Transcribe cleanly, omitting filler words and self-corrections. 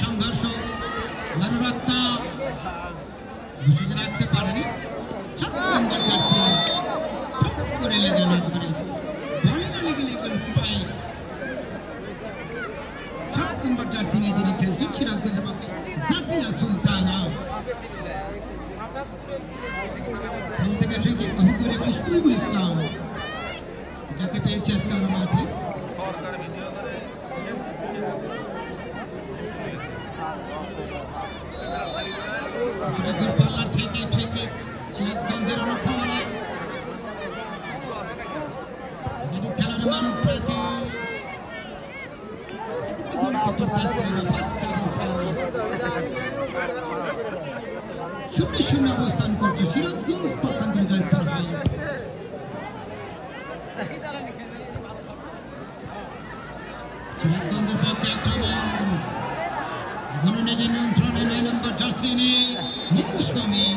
সংঘর্ষ মারুরত্না রাখতে পারেনি করে লেগে যিনি খেলছেন সিরাজগঞ্জের পক্ষে জাকিয়া সুলতানা শফিকুল ইসলাম যাকে পেয়েছে আজকে আমরা মাঠে দূরপাল্লার থেকে থেকে সিরাজগঞ্জের অনুপ্রেরণা খেলার মানব প্রাচী 0-0 অবস্থান করছে সিরাজগঞ্জ পক্ষান্তরে জয় পায় সিরাজগঞ্জের পক্ষে আক্রমণ নিয়ন্ত্রণে 9 নম্বর জার্সি নিয়ে